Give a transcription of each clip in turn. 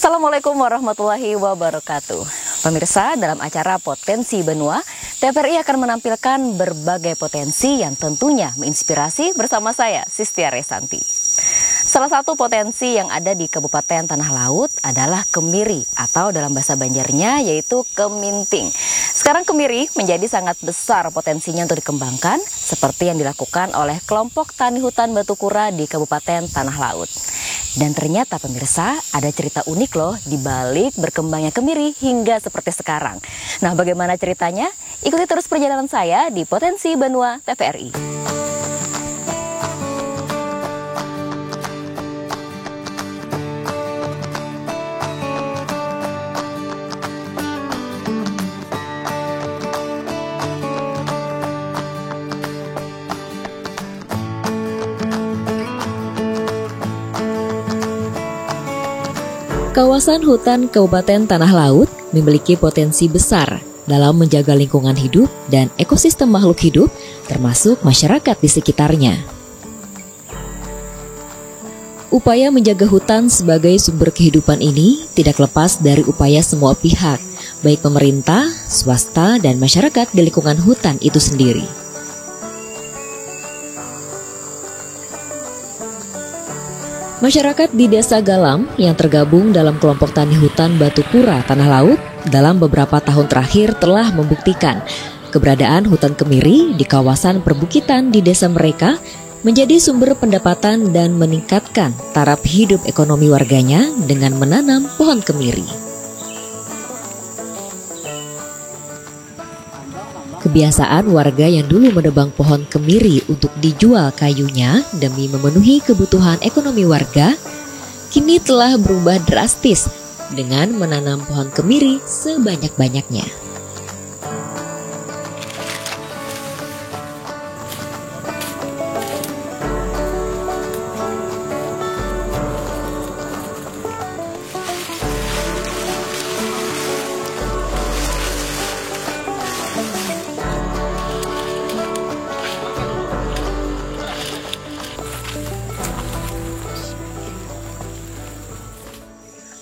Assalamualaikum warahmatullahi wabarakatuh. Pemirsa, dalam acara Potensi Benua, TVRI akan menampilkan berbagai potensi yang tentunya menginspirasi bersama saya, Sistia Resanti. Salah satu potensi yang ada di Kabupaten Tanah Laut adalah kemiri atau dalam bahasa Banjarnya yaitu keminting. Sekarang kemiri menjadi sangat besar potensinya untuk dikembangkan seperti yang dilakukan oleh kelompok tani hutan Batu Kura di Kabupaten Tanah Laut. Dan ternyata pemirsa ada cerita unik loh di balik berkembangnya kemiri hingga seperti sekarang. Nah, bagaimana ceritanya? Ikuti terus perjalanan saya di Potensi Benua TVRI. Kawasan hutan Kabupaten Tanah Laut memiliki potensi besar dalam menjaga lingkungan hidup dan ekosistem makhluk hidup, termasuk masyarakat di sekitarnya. Upaya menjaga hutan sebagai sumber kehidupan ini tidak lepas dari upaya semua pihak, baik pemerintah, swasta, dan masyarakat di lingkungan hutan itu sendiri. Masyarakat di Desa Galam yang tergabung dalam kelompok tani hutan Batu Kura Tanah Laut dalam beberapa tahun terakhir telah membuktikan keberadaan hutan kemiri di kawasan perbukitan di desa mereka menjadi sumber pendapatan dan meningkatkan taraf hidup ekonomi warganya dengan menanam pohon kemiri. Kebiasaan warga yang dulu menebang pohon kemiri untuk dijual kayunya demi memenuhi kebutuhan ekonomi warga, kini telah berubah drastis dengan menanam pohon kemiri sebanyak-banyaknya.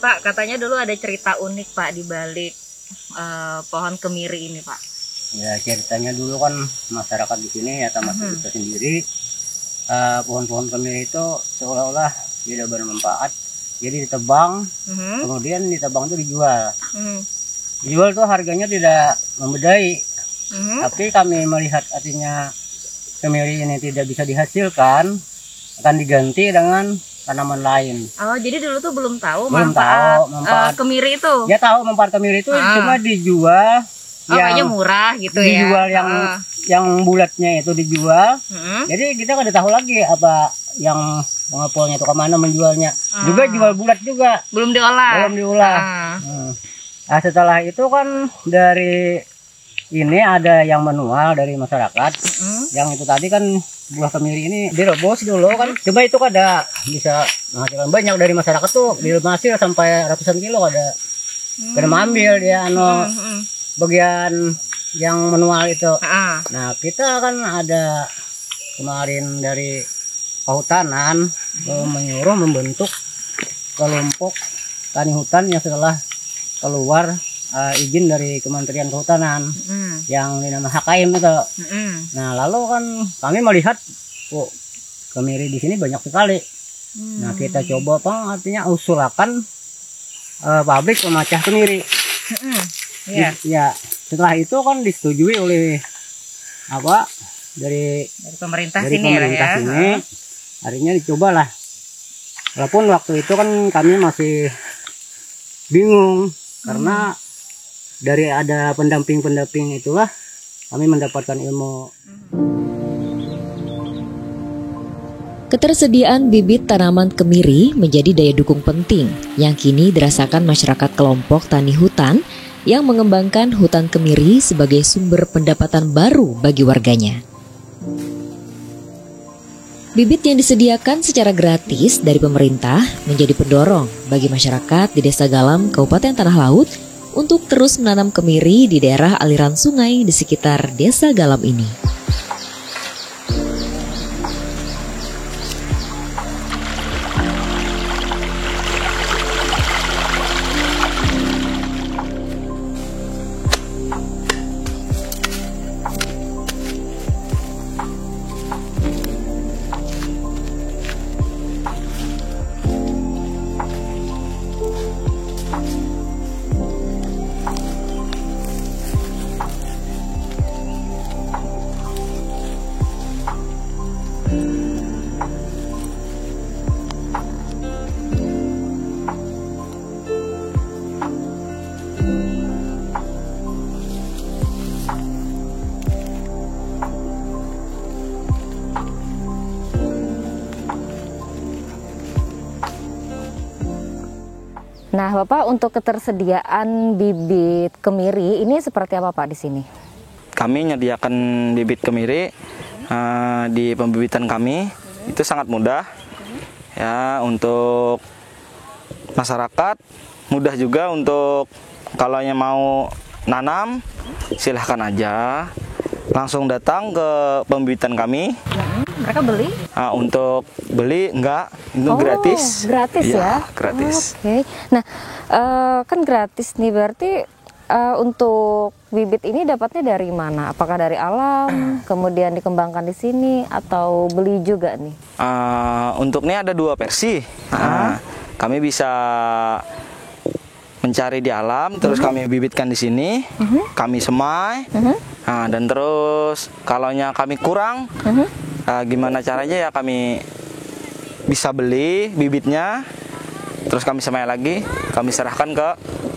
Pak, katanya dulu ada cerita unik Pak di balik pohon kemiri ini Pak. Ya, ceritanya dulu kan masyarakat di sini ya termasuk kita sendiri, pohon-pohon kemiri itu seolah-olah tidak bermanfaat, jadi ditebang, kemudian ditebang itu dijual. Dijual tuh harganya tidak membedai, tapi kami melihat artinya kemiri ini tidak bisa dihasilkan, akan diganti dengan tanaman lain. Oh, jadi dulu tuh belum tahu manfaat kemiri itu. Ya tahu manfaat kemiri itu cuma dijual. Kayaknya murah gitu dijual ya. yang bulatnya itu dijual. Jadi kita nggak tahu lagi apa yang pengepulnya itu kemana menjualnya. Juga jual bulat juga. Belum diolah. Nah, setelah itu kan dari ini ada yang manual dari masyarakat. Yang itu tadi kan buah kemiri ini direbus dulu kan, coba itu ada bisa menghasilkan banyak dari masyarakat tuh, dihasil sampai ratusan kilo ada. Kena mengambil dia bagian yang manual itu. Nah, kita kan ada kemarin dari kehutanan menyuruh membentuk kelompok tani hutan yang setelah keluar izin dari Kementerian Kehutanan yang dinamakan HKM itu. Nah, lalu kan kami melihat kok kemiri di sini banyak sekali. Nah, kita coba artinya usulkan pabrik pemecah kemiri. Ya, setelah itu kan disetujui oleh dari pemerintah dari sini pemerintah ya. Sini. Akhirnya dicobalah. Walaupun waktu itu kan kami masih bingung karena dari ada pendamping-pendamping itulah kami mendapatkan ilmu. Ketersediaan bibit tanaman kemiri menjadi daya dukung penting yang kini dirasakan masyarakat kelompok tani hutan yang mengembangkan hutan kemiri sebagai sumber pendapatan baru bagi warganya. Bibit yang disediakan secara gratis dari pemerintah menjadi pendorong bagi masyarakat di Desa Galam, Kabupaten Tanah Laut untuk terus menanam kemiri di daerah aliran sungai di sekitar Desa Galam ini. Nah, Bapak, untuk ketersediaan bibit kemiri ini seperti apa, Pak, di sini? Kami menyediakan bibit kemiri di pembibitan kami itu sangat mudah ya, untuk masyarakat mudah juga. Untuk kalau yang mau nanam silahkan aja langsung datang ke pembibitan kami. Mereka beli? Untuk beli enggak, itu gratis. Gratis ya? Gratis. Oke. Nah, kan gratis nih, berarti untuk bibit ini dapatnya dari mana? Apakah dari alam, kemudian dikembangkan di sini, atau beli juga nih? Untuk ini ada dua versi. Kami bisa mencari di alam, terus kami bibitkan di sini, kami semai, dan terus kalaunya kami kurang, gimana caranya ya kami bisa beli bibitnya, terus kami semai lagi, kami serahkan ke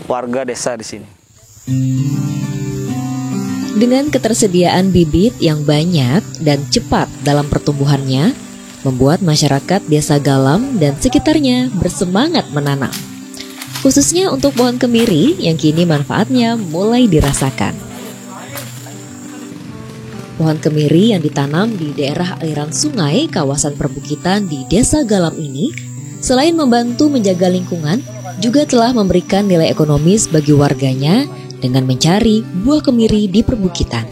warga desa di sini. Dengan ketersediaan bibit yang banyak dan cepat dalam pertumbuhannya, membuat masyarakat Desa Galam dan sekitarnya bersemangat menanam. Khususnya untuk pohon kemiri yang kini manfaatnya mulai dirasakan. Pohon kemiri yang ditanam di daerah aliran sungai kawasan perbukitan di Desa Galam ini, selain membantu menjaga lingkungan, juga telah memberikan nilai ekonomis bagi warganya dengan mencari buah kemiri di perbukitan.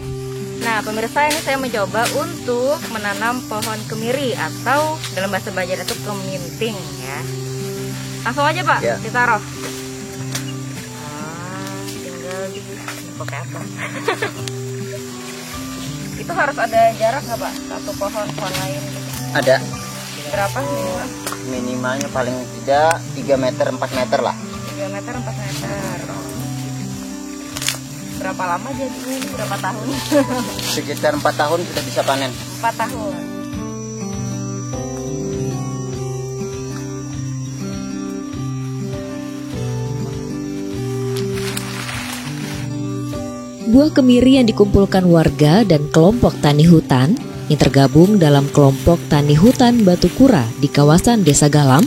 Nah, pemirsa, ini saya mencoba untuk menanam pohon kemiri atau dalam bahasa Banjar itu keminting ya. Langsung aja, Pak, ditaruh. Tinggal di pakai apa? Itu harus ada jarak nggak, Pak? Satu pohon lain gitu. Ada. Berapa minimal? Minimalnya paling tidak 3 meter 4 meter lah. 3 meter 4 meter. Berapa lama jadinya ini? Berapa tahun? Sekitar 4 tahun kita bisa panen. 4 tahun. Buah kemiri yang dikumpulkan warga dan kelompok tani hutan yang tergabung dalam kelompok tani hutan Batu Kura di kawasan Desa Galam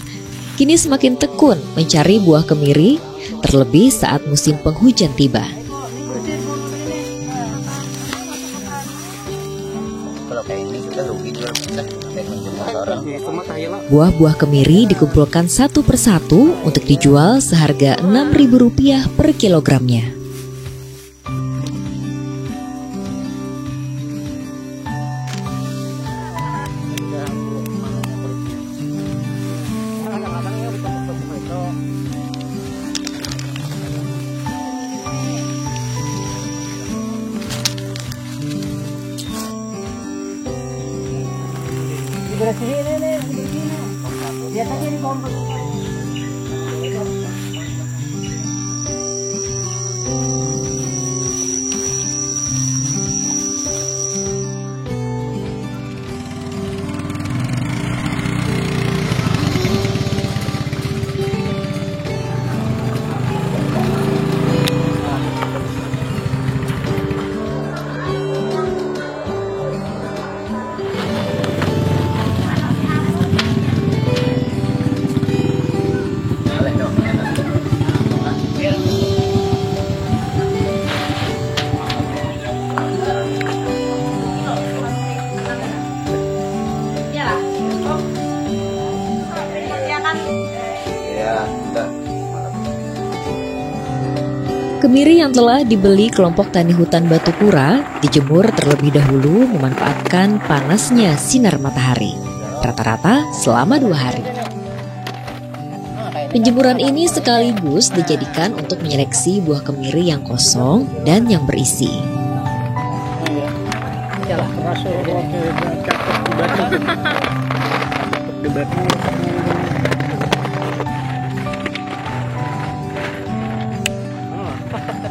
kini semakin tekun mencari buah kemiri, terlebih saat musim penghujan tiba. Buah-buah kemiri dikumpulkan satu persatu untuk dijual seharga Rp6.000 per kilogramnya. Kemiri yang telah dibeli kelompok tani hutan Batu Kura dijemur terlebih dahulu memanfaatkan panasnya sinar matahari, rata-rata selama 2 hari. Penjemuran ini sekaligus dijadikan untuk menyeleksi buah kemiri yang kosong dan yang berisi.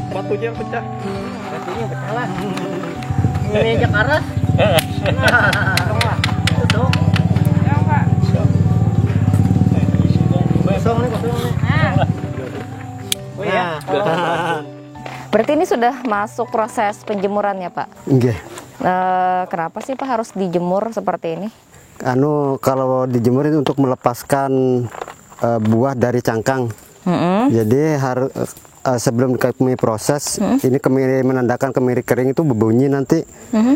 Batunya pecah. Batunya pecah lah. Ini aja karas. Kosong. Ya, Pak. Kosong nih. Oh iya. Berarti ini sudah masuk proses penjemuran ya, Pak? Nggih. Kenapa sih, Pak, harus dijemur seperti ini? Kalau dijemur itu untuk melepaskan buah dari cangkang. Jadi harus sebelum kami proses, ini kemiri menandakan kemiri kering itu berbunyi nanti,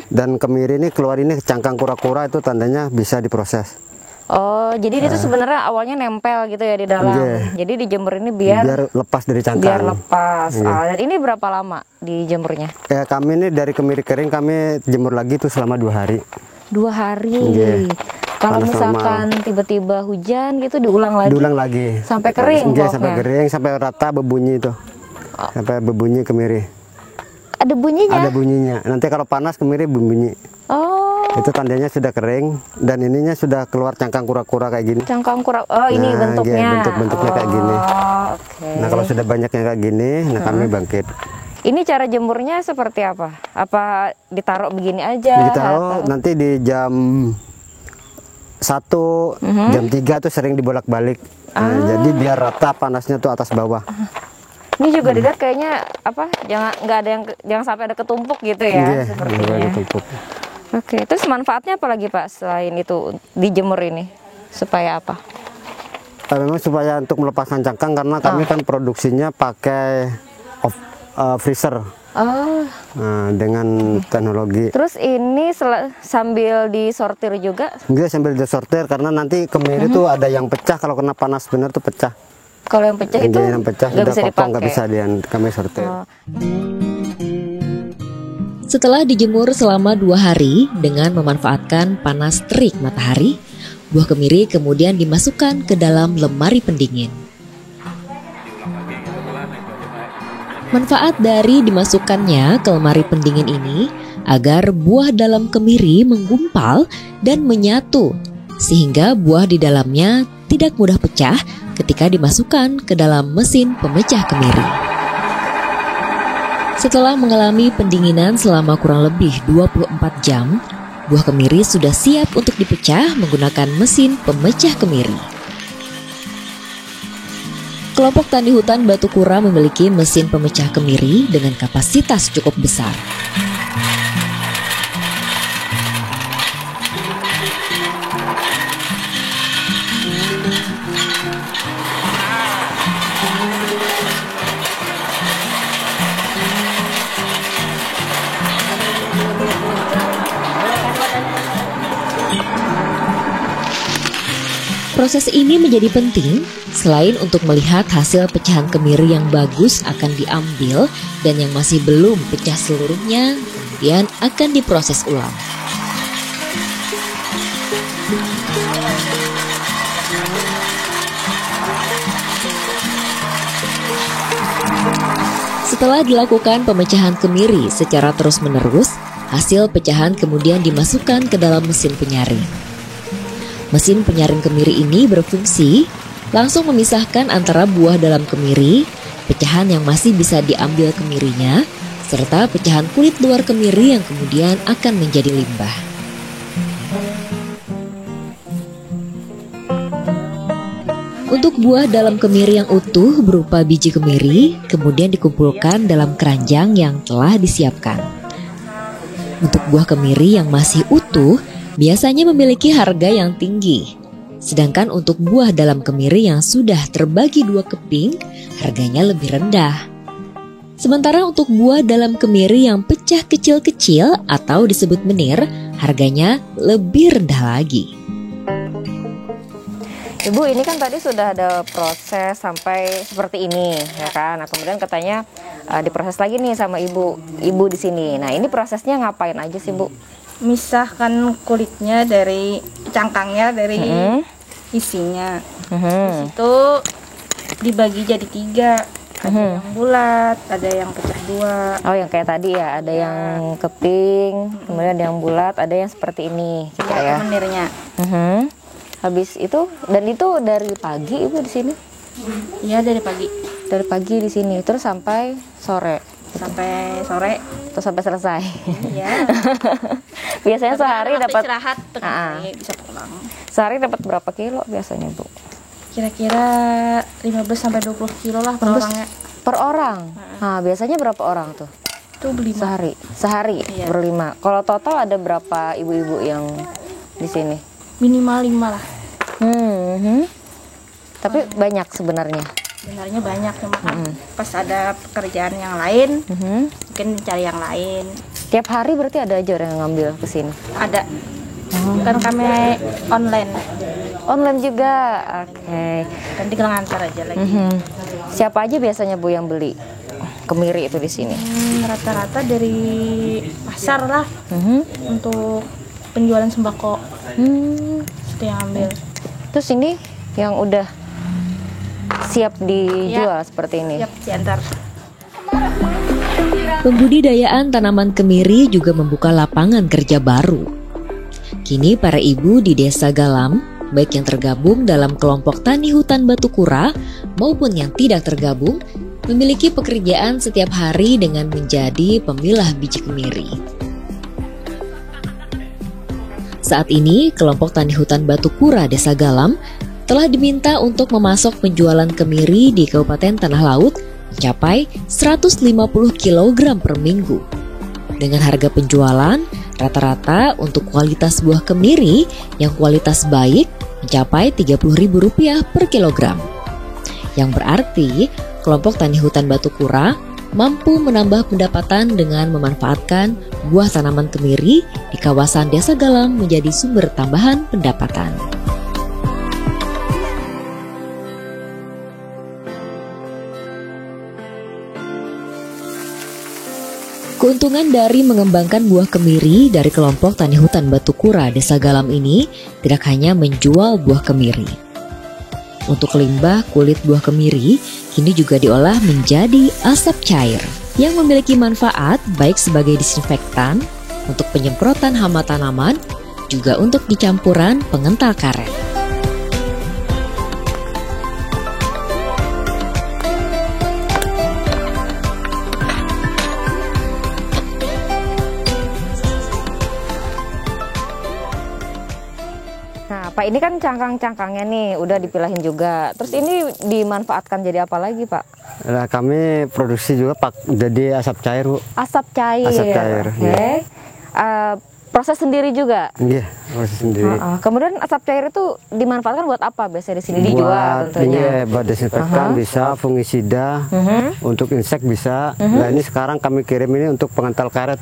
dan kemiri ini keluar ini cangkang kura-kura itu tandanya bisa diproses. Oh, jadi itu sebenarnya awalnya nempel gitu ya di dalam. Jadi dijemur ini biar lepas dari cangkang. Biar lepas. Dan ini berapa lama dijemurnya? Ya, kami ini dari kemiri kering kami jemur lagi tuh selama 2 hari. 2 hari. Kalau misalkan tiba-tiba hujan gitu diulang lagi. Diulang lagi. Sampai kering. Sampai kering, sampai rata berbunyi itu. Sampai berbunyi kemiri. Ada bunyinya? Ada bunyinya. Nanti kalau panas kemiri berbunyi. Oh. Itu tandanya sudah kering dan ininya sudah keluar cangkang kura-kura kayak gini. Cangkang kura. Oh, ini bentuknya. Bentuknya kayak gini. Okay. Nah, kalau sudah banyaknya kayak gini, kami bangkit. Ini cara jemurnya seperti apa? Apa ditaruh begini aja? Ditaruh nanti di jam 1, jam 3 tuh sering dibolak-balik. Nah, jadi biar rata panasnya tuh atas bawah. Ini juga dilihat kayaknya apa? Jangan sampai ada ketumpuk gitu ya, sepertinya. Ketumpuk. Oke, terus manfaatnya apa lagi Pak selain itu dijemur ini? Supaya apa? Memang supaya untuk melepaskan cangkang karena kami kan produksinya pakai freezer. Nah, dengan teknologi. Terus ini sambil disortir juga? Enggak, sambil disortir karena nanti kemiri itu ada yang pecah kalau kena panas benar tuh pecah. Kalau yang pecah itu yang pecah nggak bisa dipakai. Nggak bisa kami sortir. Setelah dijemur selama 2 hari dengan memanfaatkan panas terik matahari, buah kemiri kemudian dimasukkan ke dalam lemari pendingin. Manfaat dari dimasukkannya ke lemari pendingin ini agar buah dalam kemiri menggumpal dan menyatu, sehingga buah di dalamnya tidak mudah pecah ketika dimasukkan ke dalam mesin pemecah kemiri. Setelah mengalami pendinginan selama kurang lebih 24 jam, buah kemiri sudah siap untuk dipecah menggunakan mesin pemecah kemiri. Kelompok tani hutan Batu Kura memiliki mesin pemecah kemiri dengan kapasitas cukup besar. Proses ini menjadi penting selain untuk melihat hasil pecahan kemiri yang bagus akan diambil dan yang masih belum pecah seluruhnya kemudian akan diproses ulang. Setelah dilakukan pemecahan kemiri secara terus-menerus, hasil pecahan kemudian dimasukkan ke dalam mesin penyaring. Mesin penyaring kemiri ini berfungsi langsung memisahkan antara buah dalam kemiri, pecahan yang masih bisa diambil kemirinya, serta pecahan kulit luar kemiri yang kemudian akan menjadi limbah. Untuk buah dalam kemiri yang utuh berupa biji kemiri, kemudian dikumpulkan dalam keranjang yang telah disiapkan. Untuk buah kemiri yang masih utuh, biasanya memiliki harga yang tinggi. Sedangkan untuk buah dalam kemiri yang sudah terbagi 2 keping, harganya lebih rendah. Sementara untuk buah dalam kemiri yang pecah kecil-kecil atau disebut menir, harganya lebih rendah lagi. Ibu, ini kan tadi sudah ada proses sampai seperti ini, ya kan? Nah, kemudian katanya diproses lagi nih sama ibu di sini. Nah, ini prosesnya ngapain aja sih, Bu? Misahkan kulitnya dari cangkangnya dari isinya. Terus itu dibagi jadi 3. Ada yang bulat, ada yang pecah 2. Oh, yang kayak tadi ya, ada yang keping, kemudian ada yang bulat, ada yang seperti ini, gitu ya. Menirnya. Habis itu, dan itu dari pagi Ibu di sini? Iya, dari pagi. Dari pagi di sini, terus sampai sore. Sampai sore. Terus sampai selesai. Iya. Biasanya sehari dapat istirahat bisa pulang. Sehari dapat berapa kilo biasanya, Bu? Kira-kira 15 sampai 20 kilo lah per orangnya. Per orang? Nah, biasanya berapa orang tuh? Itu berlima. Sehari Iya. berlima. Kalau total ada berapa ibu-ibu yang di sini? Minimal 5 lah. Tapi banyak sebenarnya. Sebenarnya banyak, cuma kan pas ada pekerjaan yang lain, mungkin cari yang lain. Tiap hari berarti ada aja orang yang ngambil ke sini? Ada. Kan kami online. Online juga? Oke. Dan tinggal ngantar aja lagi. Siapa aja biasanya Bu yang beli kemiri itu di sini? Rata-rata dari pasar lah, untuk penjualan sembako. Itu yang ambil. Terus ini yang udah siap dijual seperti ini? Siap diantar. Pembudidayaan tanaman kemiri juga membuka lapangan kerja baru. Kini para ibu di Desa Galam, baik yang tergabung dalam kelompok tani hutan batu kura maupun yang tidak tergabung, memiliki pekerjaan setiap hari dengan menjadi pemilah biji kemiri. Saat ini, kelompok tani hutan batu kura Desa Galam telah diminta untuk memasok penjualan kemiri di Kabupaten Tanah Laut mencapai 150 kg per minggu. Dengan harga penjualan rata-rata untuk kualitas buah kemiri yang kualitas baik mencapai Rp30.000 per kilogram. Yang berarti kelompok tani hutan batu kura mampu menambah pendapatan dengan memanfaatkan buah tanaman kemiri di kawasan Desa Galam menjadi sumber tambahan pendapatan. Keuntungan dari mengembangkan buah kemiri dari kelompok tani hutan batu kura Desa Galam ini tidak hanya menjual buah kemiri. Untuk limbah kulit buah kemiri kini juga diolah menjadi asap cair yang memiliki manfaat baik sebagai disinfektan, untuk penyemprotan hama tanaman, juga untuk dicampuran pengental karet. Nah, Pak, ini kan cangkang-cangkangnya nih udah dipilahin juga. Terus ini dimanfaatkan jadi apa lagi, Pak? Nah, kami produksi juga jadi asap cair, Bu. Asap cair. Asap cair. Oke. Proses sendiri juga. Iya, proses sendiri. Kemudian asap cair itu dimanfaatkan buat apa biasanya di sini? Dijual tentunya. Iya, buat desinfektan bisa, fungisida, untuk insek bisa. Nah, ini sekarang kami kirim ini untuk pengental karet.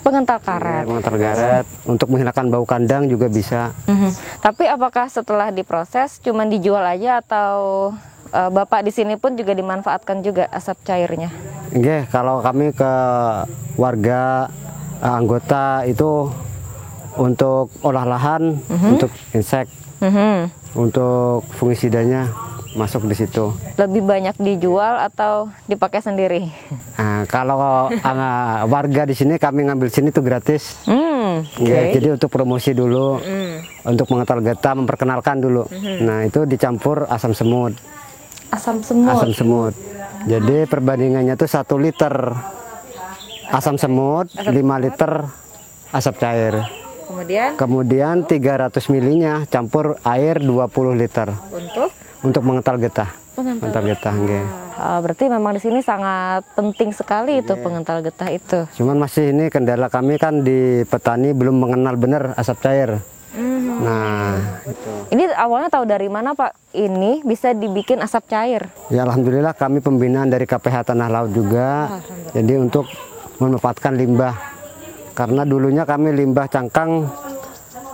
Pengental karet. Ya, pengental karet. Untuk menghilangkan bau kandang juga bisa. Tapi apakah setelah diproses cuman dijual aja atau Bapak di sini pun juga dimanfaatkan juga asap cairnya? Oke, kalau kami ke warga anggota itu untuk olah lahan, untuk insek, untuk fungisidanya masuk di situ. Lebih banyak dijual atau dipakai sendiri? Nah, kalau warga di sini kami ngambil sini itu gratis. Ya, jadi untuk promosi dulu, untuk mengental getah, memperkenalkan dulu. Nah, itu dicampur asam semut. Asam semut. Asam semut. Jadi perbandingannya tuh 1 liter asam semut, 5 liter asap cair. Kemudian 300 milinya campur air 20 liter. Untuk mengental getah. Mengental getah, nggih. Berarti memang di sini sangat penting sekali itu pengental getah itu. Cuman masih ini kendala kami kan di petani belum mengenal benar asap cair. Nah, itu. Ini awalnya tahu dari mana, Pak? Ini bisa dibikin asap cair. Ya, alhamdulillah kami pembinaan dari KPH Tanah Laut juga. Jadi untuk memanfaatkan limbah. Karena dulunya kami limbah cangkang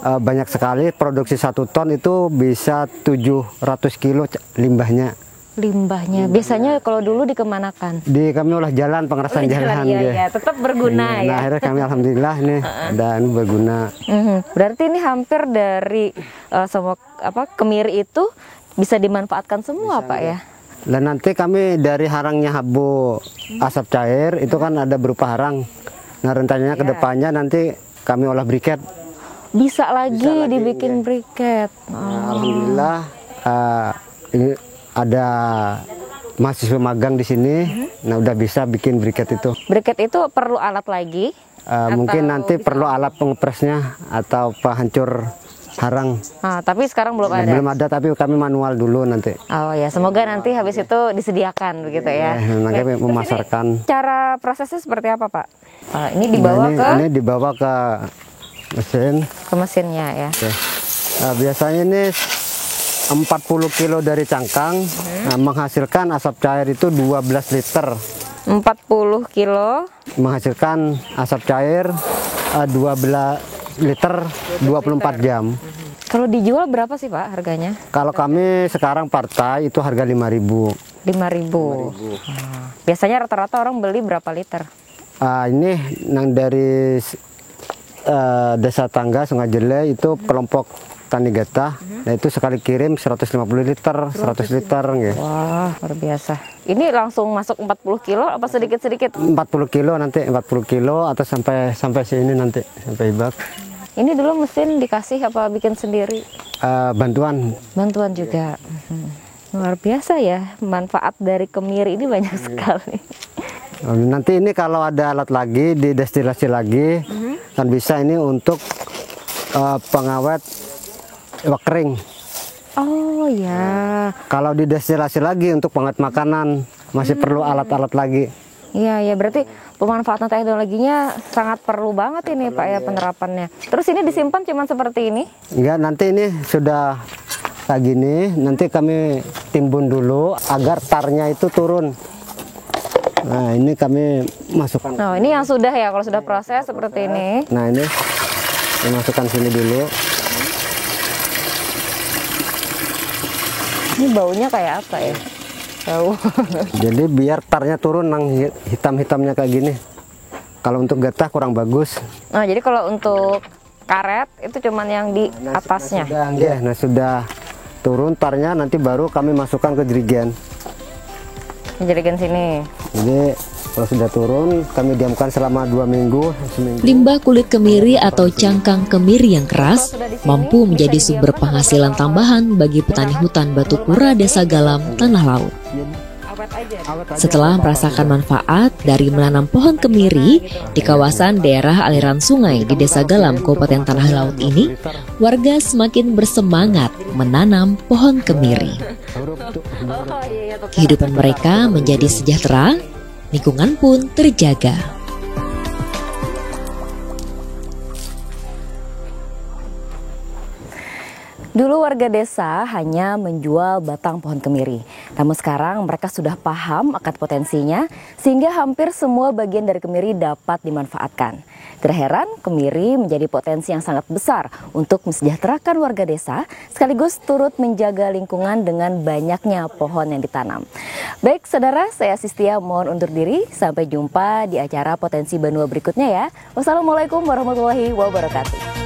banyak sekali, produksi 1 ton itu bisa 700 kilo limbahnya. Limbahnya biasanya kalau dulu dikemanakan? Kami olah jalan, pengerasan jalan. Iya, tetap berguna ya. Nah, akhirnya kami alhamdulillah nih dan berguna. Berarti ini hampir dari semua kemiri itu bisa dimanfaatkan semua, Pak ya? Dan nanti kami dari harangnya habu asap cair itu kan ada berupa harang. Nah, rencananya ke depannya nanti kami olah briket. Bisa lagi dibikin briket. Nah, alhamdulillah ini ada mahasiswa magang di sini. Nah, udah bisa bikin briket itu. Briket itu perlu alat lagi? Mungkin nanti perlu alat pengepresnya atau penghancur harang. Tapi sekarang belum ada. Belum ada, tapi kami manual dulu nanti. Oh ya, semoga nanti habis itu disediakan begitu ya. Nanti memasarkan. Cara prosesnya seperti apa, Pak? Ini dibawa ini dibawa ke mesin. Ke mesinnya ya. Nah, biasanya ini 40 kilo dari cangkang, menghasilkan asap cair itu 12 liter. 40 kilo. Menghasilkan asap cair 12 liter 24 jam. Kalau dijual berapa sih Pak harganya? Kalau kami sekarang partai itu harga 5.000. 5.000. Biasanya rata-rata orang beli berapa liter? Ini yang dari desa tangga Sungai Jele itu kelompok Tani Getah. Nah itu sekali kirim 150 liter, 100 liter. Gitu. Wah, luar biasa. Ini langsung masuk 40 kilo apa sedikit-sedikit? 40 kilo nanti, 40 kilo atau sampai sini nanti, sampai bak. Ini dulu mesin dikasih apa bikin sendiri? Bantuan. Bantuan juga. Luar biasa ya, manfaat dari kemiri ini banyak sekali. Nanti ini kalau ada alat lagi, didestilasi lagi, kan bisa ini untuk pengawet iwak kering. Oh ya. Kalau didestilasi lagi untuk pengawet makanan, masih perlu alat-alat lagi. Iya, ya berarti pemanfaatan teknologinya sangat perlu banget ini Pak ya penerapannya. Terus ini disimpan cuma seperti ini? Enggak, nanti ini sudah kayak gini, nanti kami timbun dulu agar tarnya itu turun. Nah ini kami masukkan. Nah ini yang sudah ya, kalau sudah proses seperti ini. Nah ini dimasukkan sini dulu. Ini baunya kayak apa ya? Bau. Jadi biar tarnya turun, yang hitam-hitamnya kayak gini. Kalau untuk getah kurang bagus. Nah jadi kalau untuk karet itu cuman yang di atasnya. Nah sudah turun tarnya, nanti baru kami masukkan ke jerigen. Jerigen sini. Jadi kalau sudah turun, kami diamkan selama 2 minggu. Limbah kulit kemiri atau cangkang kemiri yang keras mampu menjadi sumber penghasilan tambahan bagi petani hutan Batu Pura Desa Galam, Tanah Laut. Setelah merasakan manfaat dari menanam pohon kemiri di kawasan daerah aliran sungai di Desa Galam, Kabupaten Tanah Laut ini, warga semakin bersemangat menanam pohon kemiri. Kehidupan mereka menjadi sejahtera, lingkungan pun terjaga. Dulu warga desa hanya menjual batang pohon kemiri. Namun sekarang mereka sudah paham akan potensinya sehingga hampir semua bagian dari kemiri dapat dimanfaatkan. Tidak heran kemiri menjadi potensi yang sangat besar untuk mensejahterakan warga desa sekaligus turut menjaga lingkungan dengan banyaknya pohon yang ditanam. Baik saudara, saya Sistia mohon undur diri. Sampai jumpa di acara Potensi Banua berikutnya ya. Wassalamualaikum warahmatullahi wabarakatuh.